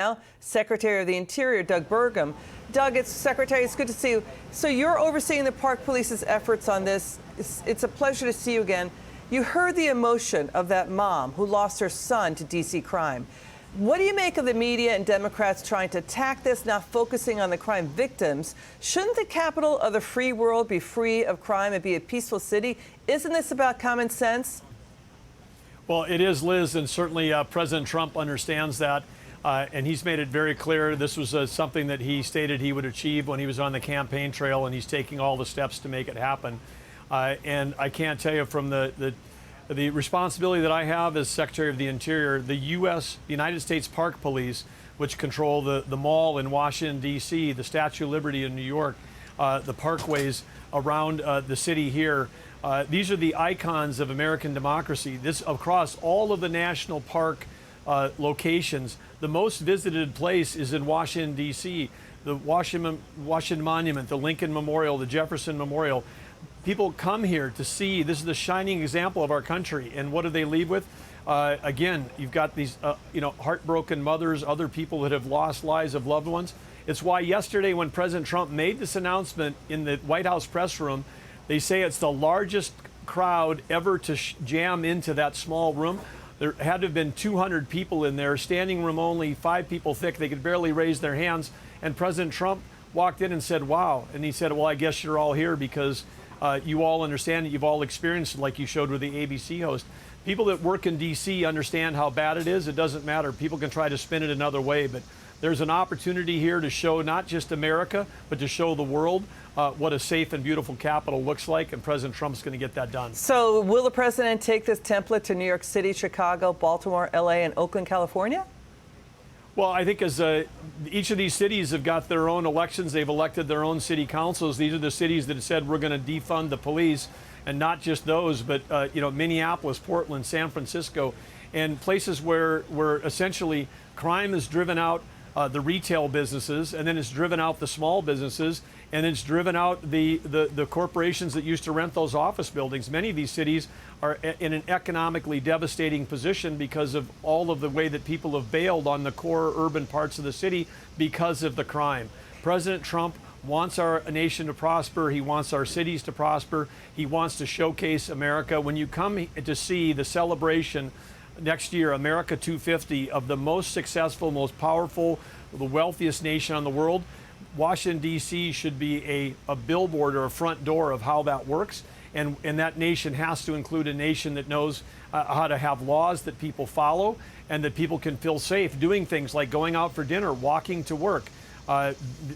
Now, Secretary of the Interior Doug Burgum. Doug, Secretary, it's good to see you. So you're overseeing the Park Police's efforts on this. It's a pleasure to see you again. You heard the emotion of that mom who lost her son to D.C. crime. What do you make of the media and Democrats trying to attack this, not focusing on the crime victims? Shouldn't the capital of the free world be free of crime and be a peaceful city? Isn't this about common sense? Well, it is, Liz, and certainly President Trump understands that. And he's made it very clear this was something that he stated he would achieve when he was on the campaign trail, and he's taking all the steps to make it happen. And I can't tell you from the responsibility that I have as Secretary of the Interior, the United States Park Police, which control the mall in Washington, D.C., the Statue of Liberty in New York, the parkways around the city here. These are the icons of American democracy. This across all of the national park locations. The most visited place is in Washington, D.C., the Washington Monument, the Lincoln Memorial, the Jefferson Memorial. People come here to see. This is the shining example of our country. And what do they leave with? Again, you've got these heartbroken mothers, other people that have lost lives of loved ones. It's why yesterday when President Trump made this announcement in the White House press room, they say it's the largest crowd ever to jam into that small room. There had to have been 200 people in there, standing room only, 5 people thick. They could barely raise their hands. And President Trump walked in and said, wow. And he said, well, I guess you're all here because you all understand it. You've all experienced it like you showed with the ABC host. People that work in D.C. understand how bad it is. It doesn't matter. People can try to spin it another way. But there's an opportunity here to show not just America, but to show the world what a safe and beautiful capital looks like, and President Trump's going to get that done. So will the president take this template to New York City, Chicago, Baltimore, L.A., and Oakland, California? Well, I think as each of these cities have got their own elections, they've elected their own city councils. These are the cities that have said we're going to defund the police, and not just those, but Minneapolis, Portland, San Francisco, and places where essentially crime is driven out the retail businesses, and then it's driven out the small businesses, and it's driven out the corporations that used to rent those office buildings. Many of these cities are in an economically devastating position because of all of the way that people have bailed on the core urban parts of the city because of the crime. President Trump wants our nation to prosper. He wants our cities to prosper. He wants to showcase America. When you come to see the celebration next year, America 250, of the most successful, most powerful, the wealthiest nation in the world, Washington, D.C. should be a billboard or a front door of how that works. And that nation has to include a nation that knows how to have laws that people follow and that people can feel safe doing things like going out for dinner, walking to work.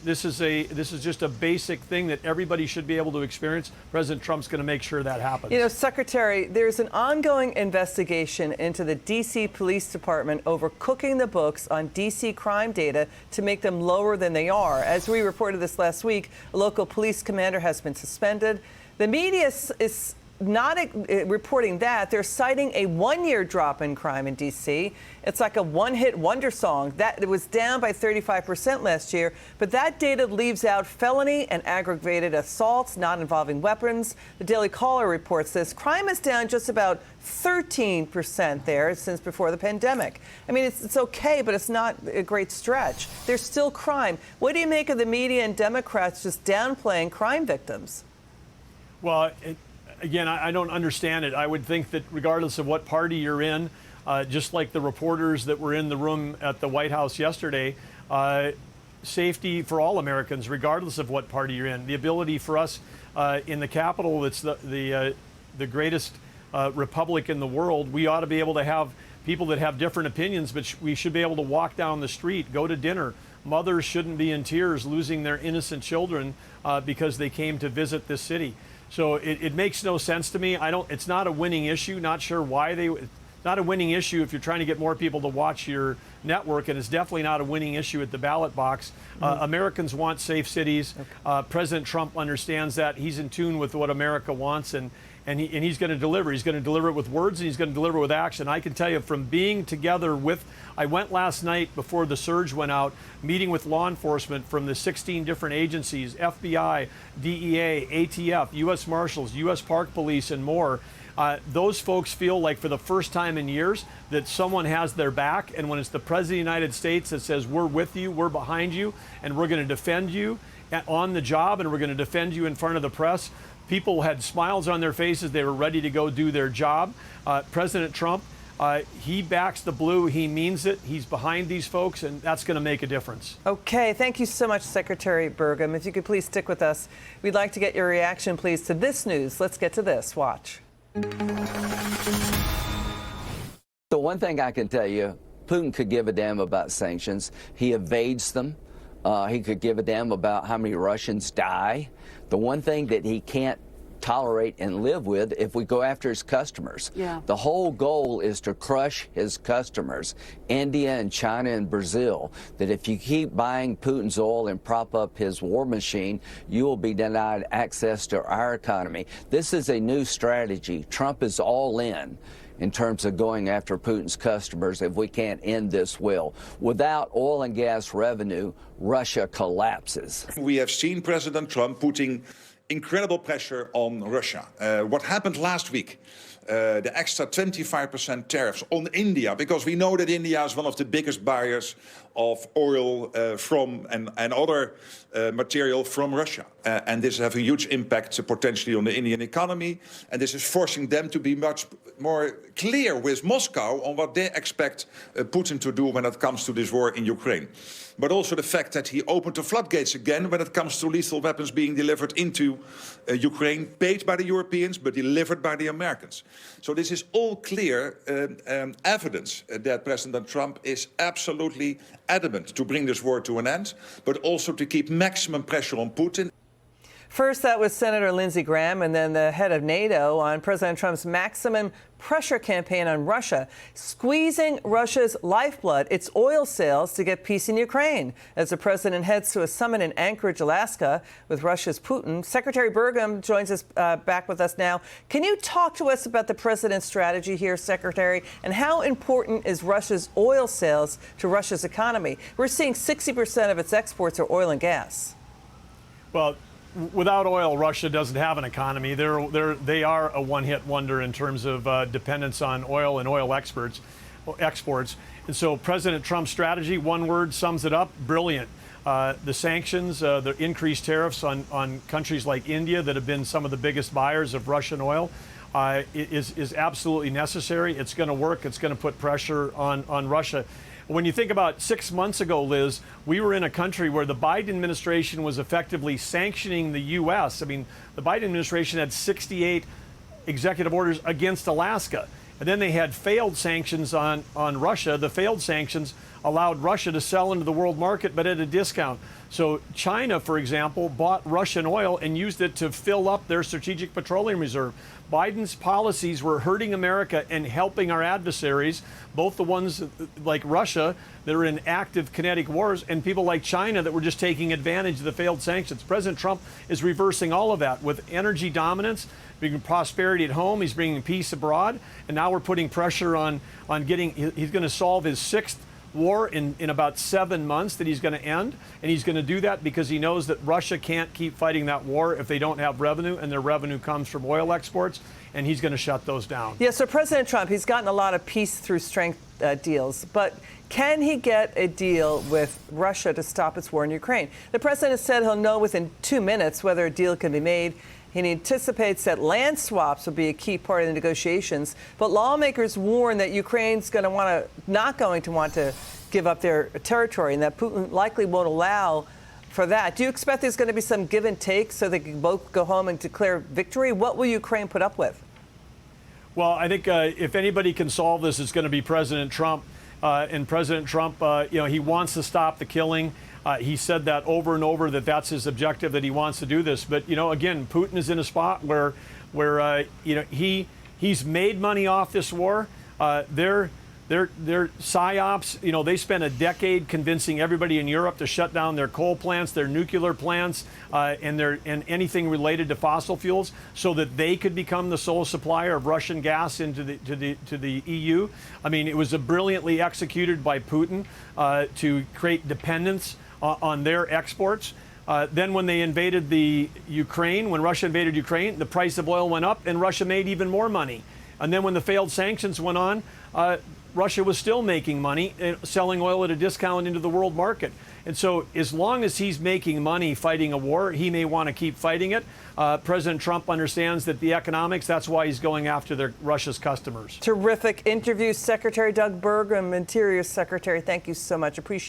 This is just a basic thing that everybody should be able to experience. President Trump's going to make sure that happens. You know, Secretary, there's an ongoing investigation into the D.C. Police Department over cooking the books on D.C. crime data to make them lower than they are. As we reported this last week, a local police commander has been suspended. The media is not reporting that. They're citing a 1-year drop in crime in D.C. It's like a one-hit wonder song. That it was down by 35% last year, but that data leaves out felony and aggravated assaults not involving weapons. The Daily Caller reports this. Crime is down just about 13% there since before the pandemic. I mean, it's okay, but it's not a great stretch. There's still crime. What do you make of the media and Democrats just downplaying crime victims? Well, again, I don't understand it. I would think that regardless of what party you're in, just like the reporters that were in the room at the White House yesterday, safety for all Americans, regardless of what party you're in. The ability for us in the Capitol, it's the greatest republic in the world. We ought to be able to have people that have different opinions, but we should be able to walk down the street, go to dinner. Mothers shouldn't be in tears losing their innocent children because they came to visit this city. So it makes no sense to me. It's not a winning issue. Not sure why it's not a winning issue if you're trying to get more people to watch your network, and it's definitely not a winning issue at the ballot box. Americans want safe cities. Okay. President Trump understands that. He's in tune with what America wants, and he's going to deliver. He's going to deliver it with words, and he's going to deliver it with action. I can tell you from being together with, I went last night before the surge went out, meeting with law enforcement from the 16 different agencies, FBI, DEA, ATF, U.S. Marshals, U.S. Park Police, and more. Those folks feel like for the first time in years that someone has their back. And when it's the President of the United States that says, we're with you, we're behind you, and we're going to defend you on the job, and we're going to defend you in front of the press, people had smiles on their faces. They were ready to go do their job. President Trump, he backs the blue. He means it. He's behind these folks, and that's going to make a difference. Okay, thank you so much, Secretary Burgum. If you could please stick with us. We'd like to get your reaction, please, to this news. Let's get to this. Watch. The one thing I can tell you, Putin could give a damn about sanctions. He evades them. He could give a damn about how many Russians die. The one thing that he can't tolerate and live with if we go after his customers. Yeah. The whole goal is to crush his customers, India and China and Brazil, that if you keep buying Putin's oil and prop up his war machine, you will be denied access to our economy. This is a new strategy. Trump is all in terms of going after Putin's customers if we can't end this well. Without oil and gas revenue, Russia collapses. We have seen President Trump putting incredible pressure on Russia. What happened last week, the extra 25% tariffs on India, because we know that India is one of the biggest buyers of oil from and other material from Russia. And this has a huge impact potentially on the Indian economy. And this is forcing them to be much more clear with Moscow on what they expect Putin to do when it comes to this war in Ukraine. But also the fact that he opened the floodgates again when it comes to lethal weapons being delivered into Ukraine, paid by the Europeans, but delivered by the Americans. So this is all clear evidence that President Trump is absolutely adamant to bring this war to an end, but also to keep maximum pressure on Putin. First, that was Senator Lindsey Graham, and then the head of NATO on President Trump's maximum pressure campaign on Russia, squeezing Russia's lifeblood, its oil sales, to get peace in Ukraine. As the president heads to a summit in Anchorage, Alaska, with Russia's Putin, Secretary Burgum joins us back with us now. Can you talk to us about the president's strategy here, Secretary, and how important is Russia's oil sales to Russia's economy? We're seeing 60% of its exports are oil and gas. Well, without oil, Russia doesn't have an economy. They are a one-hit wonder in terms of dependence on oil and oil exports. And so President Trump's strategy, one word sums it up: brilliant. The sanctions, the increased tariffs on countries like India that have been some of the biggest buyers of Russian oil is absolutely necessary. It's going to work. It's going to put pressure on Russia. When you think about 6 months ago, Liz, we were in a country where the Biden administration was effectively sanctioning the U.S. I mean, the Biden administration had 68 executive orders against Alaska. And then they had failed sanctions on Russia. The failed sanctions allowed Russia to sell into the world market, but at a discount. So China, for example, bought Russian oil and used it to fill up their strategic petroleum reserve. Biden's policies were hurting America and helping our adversaries, both the ones like Russia that are in active kinetic wars and people like China that were just taking advantage of the failed sanctions. President Trump is reversing all of that with energy dominance, bringing prosperity at home. He's bringing peace abroad. And now we're putting pressure on getting, he's going to solve his sixth war in about 7 months that he's going to end. And he's going to do that because he knows that Russia can't keep fighting that war if they don't have revenue, and their revenue comes from oil exports, and he's going to shut those down. Yeah, so President Trump, he's gotten a lot of peace through strength deals, but can he get a deal with Russia to stop its war in Ukraine? The president has said he'll know within 2 minutes whether a deal can be made. He anticipates that land swaps will be a key part of the negotiations, but lawmakers warn that Ukraine's not going to want to give up their territory, and that Putin likely won't allow for that. Do you expect there's going to be some give and take so they can both go home and declare victory? What will Ukraine put up with? Well, I think if anybody can solve this, it's going to be President Trump. And President Trump, he wants to stop the killing. He said that over and over, that that's his objective, that he wants to do this. But, again, Putin is in a spot where he's made money off this war. Their psyops, they spent a decade convincing everybody in Europe to shut down their coal plants, their nuclear plants, and anything related to fossil fuels, so that they could become the sole supplier of Russian gas into the EU. I mean, it was brilliantly executed by Putin to create dependence on their exports. Then when they invaded the Ukraine, when Russia invaded Ukraine, the price of oil went up and Russia made even more money. And then when the failed sanctions went on, Russia was still making money, selling oil at a discount into the world market. And so as long as he's making money fighting a war, he may want to keep fighting it. President Trump understands that the economics, that's why he's going after Russia's customers. Terrific interview, Secretary Doug Burgum, Interior Secretary. Thank you so much. Appreciate